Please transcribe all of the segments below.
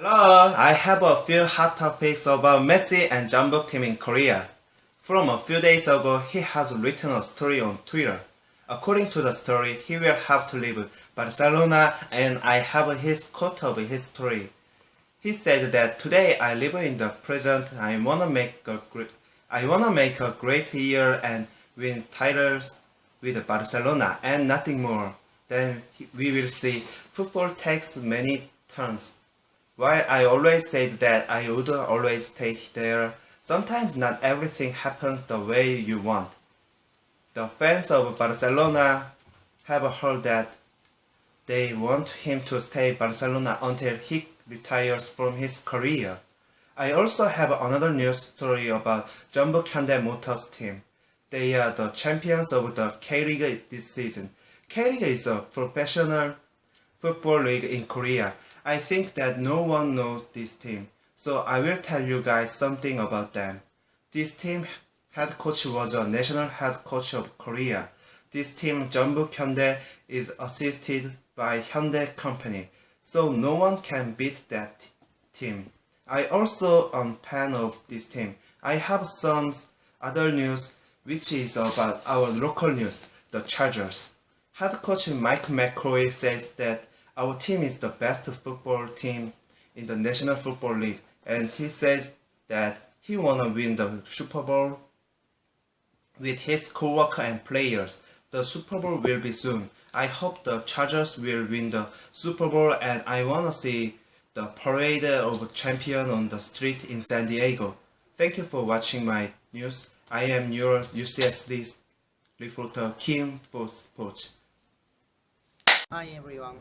Hello, I have a few hot topics about Messi and Jambok team in Korea. From a few days ago, he has written a story on Twitter. According to the story, he will have to leave Barcelona, and I have his quote of his story. He said that today I live in the present. I wanna make a great year and win titles with Barcelona and nothing more. Then we will see. Football takes many turns. While I always said that I would always stay there, sometimes not everything happens the way you want. The fans of Barcelona have heard that they want him to stay Barcelona until he retires from his career. I also have another news story about Jumbo Hyundai Motors team. They are the champions of the K-League this season. K-League is a professional football league in Korea. I think that no one knows this team, so I will tell you guys something about them. This team head coach was a national head coach of Korea. This team, Jumbo Hyundai, is assisted by Hyundai Company, so no one can beat that team. I also am a fan of this team. I have some other news which is about our local news, the Chargers. Head coach Mike McCrory says that our team is the best football team in the National Football League, and he says that he wanna win the Super Bowl with his co-worker and players. The Super Bowl will be soon. I hope the Chargers will win the Super Bowl, and I wanna see the parade of champions on the street in San Diego. Thank you for watching my news. I am your UCSD reporter Kim for Sports. Hi everyone.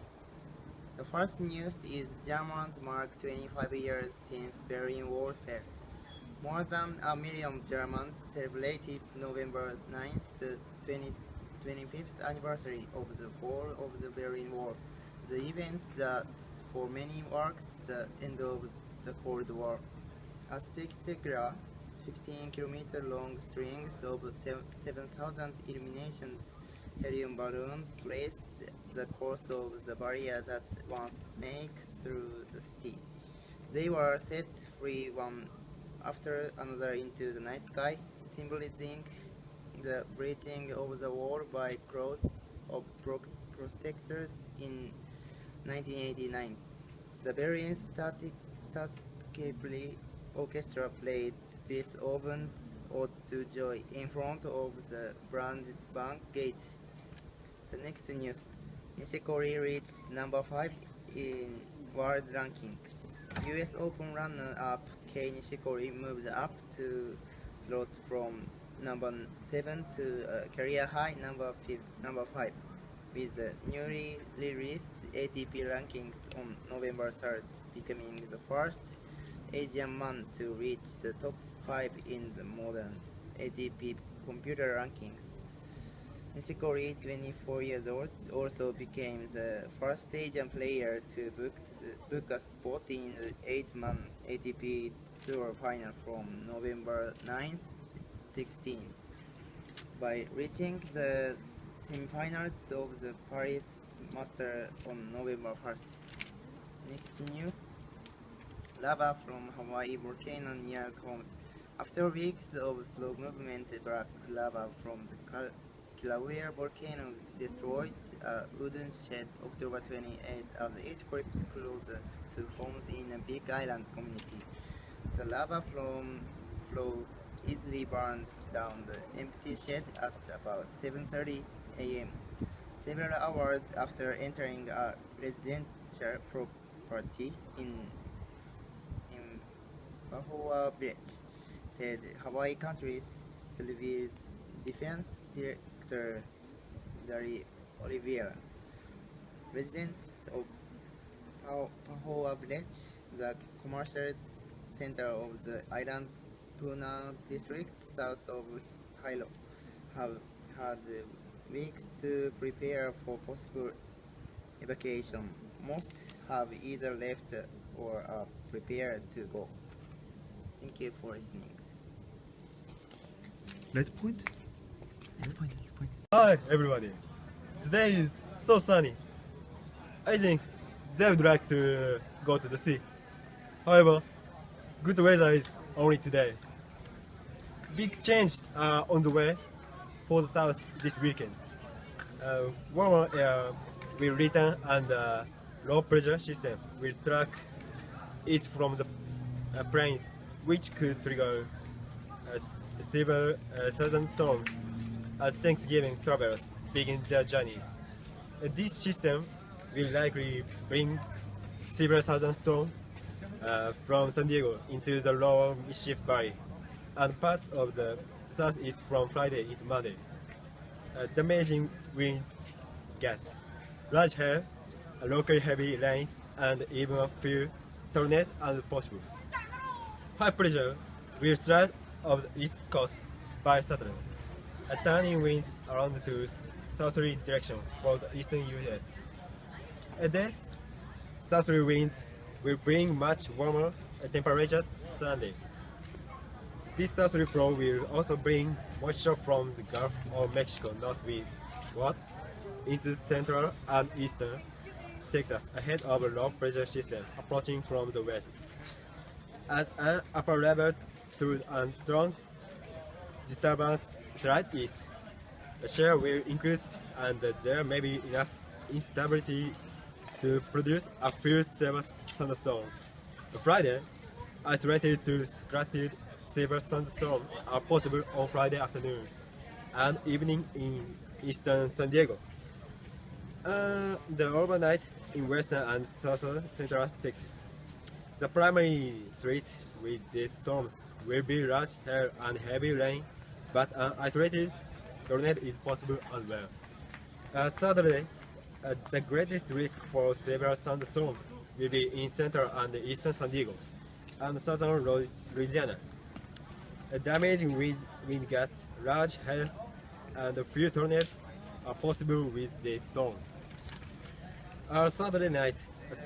The first news is Germans mark 25 years since Berlin Wall fell. More than a million Germans celebrated November 9th, the 25th anniversary of the fall of the Berlin Wall. The event that for many marks the end of the Cold War. A spectacular 15-kilometer long strings of 7,000 illuminations helium balloon graced the course of the barrier that once snaked through the city. They were set free one after another into the night sky, symbolizing the breaching of the wall by cross of protectors in 1989. The Berlin Stadtkapelle Orchestra played Beethoven's Ode to Joy in front of the Brandenburg Gate. The next news. Nishikori reached number 5 in world ranking. US Open runner-up Kei Nishikori moved up 2 slots from number 7 to career high number 5 with the newly released ATP rankings on November 3rd, becoming the first Asian man to reach the top 5 in the modern ATP computer rankings. Nishikori, 24 years old, also became the first Asian player to book a spot in the 8-man ATP Tour final from November 9th, 16, by reaching the semifinals of the Paris Masters on November 1st. Next news. Lava from Hawaii volcano near homes. After weeks of slow movement, black lava from the Kilauea volcano destroyed a wooden shed October 28th as it crept closer to homes in a Big Island community. The lava flow easily burned down the empty shed at about 7:30 a.m. Several hours after entering a residential property in Pahoa Village, said Hawaii County Civil Defense Director Dari Oliveira. Residents of Pahoa Village, the commercial center of the island's Puna district south of Hilo, have had weeks to prepare for possible evacuation. Most have either left or are prepared to go. Thank you for listening. Red point? Red point, red point. Hi everybody. Today is so sunny. I think they would like to go to the sea. However, good weather is only today. Big changes are on the way for the south this weekend. Warmer air will return and the low pressure system will track it from the plains, which could trigger severe southern storms as Thanksgiving travelers begin their journeys. This system will likely bring severe southern storms from San Diego into the lower Mississippi Valley and parts of the southeast from Friday into Monday. Damaging winds, gusts, large hail, locally heavy rain, and even a few tornadoes are possible. High pressure will strike off the east coast by Saturday, turning winds around to southerly direction for the eastern U.S. These southerly winds will bring much warmer temperatures Sunday. This southerly flow will also bring moisture from the Gulf of Mexico northward into central and eastern Texas ahead of a low pressure system approaching from the west. As an upper level to and strong disturbance straight east, the share will increase and there may be enough instability to produce a few severe thunderstorms. Friday, isolated to scattered severe thunderstorms are possible on Friday afternoon and evening in eastern San Diego. The overnight in western and southern central Texas. The primary threat with these storms will be large hail and heavy rain, but an isolated tornado is possible as well. Saturday, the greatest risk for severe thunderstorms will be in central and eastern San Diego and southern Louisiana. Damaging wind gusts, large hail, and a few tornadoes are possible with these storms. Saturday night,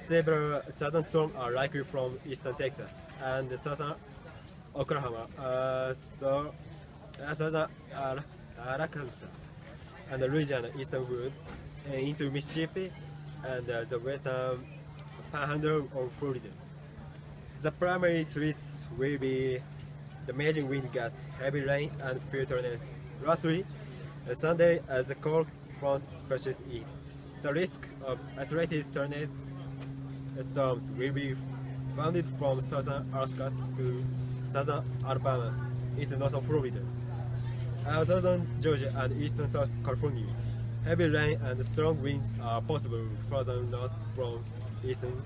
several southern storms are likely from eastern Texas and southern Oklahoma, southern Arkansas, and Louisiana easternward into Mississippi and the western panhandle of Florida. The primary threats will be damaging wind gusts, heavy rain, and few tornadoes. Lastly, Sunday as the cold front pushes east, the risk of isolated tornado storms will be bounded from southern Alaska to southern Alabama into northern Florida, southern Georgia and eastern South California. Heavy rain and strong winds are possible further north from eastern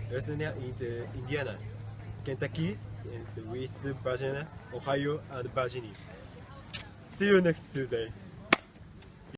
Virginia into Indiana, Kentucky, and West Virginia, Ohio, and Virginia. See you next Tuesday.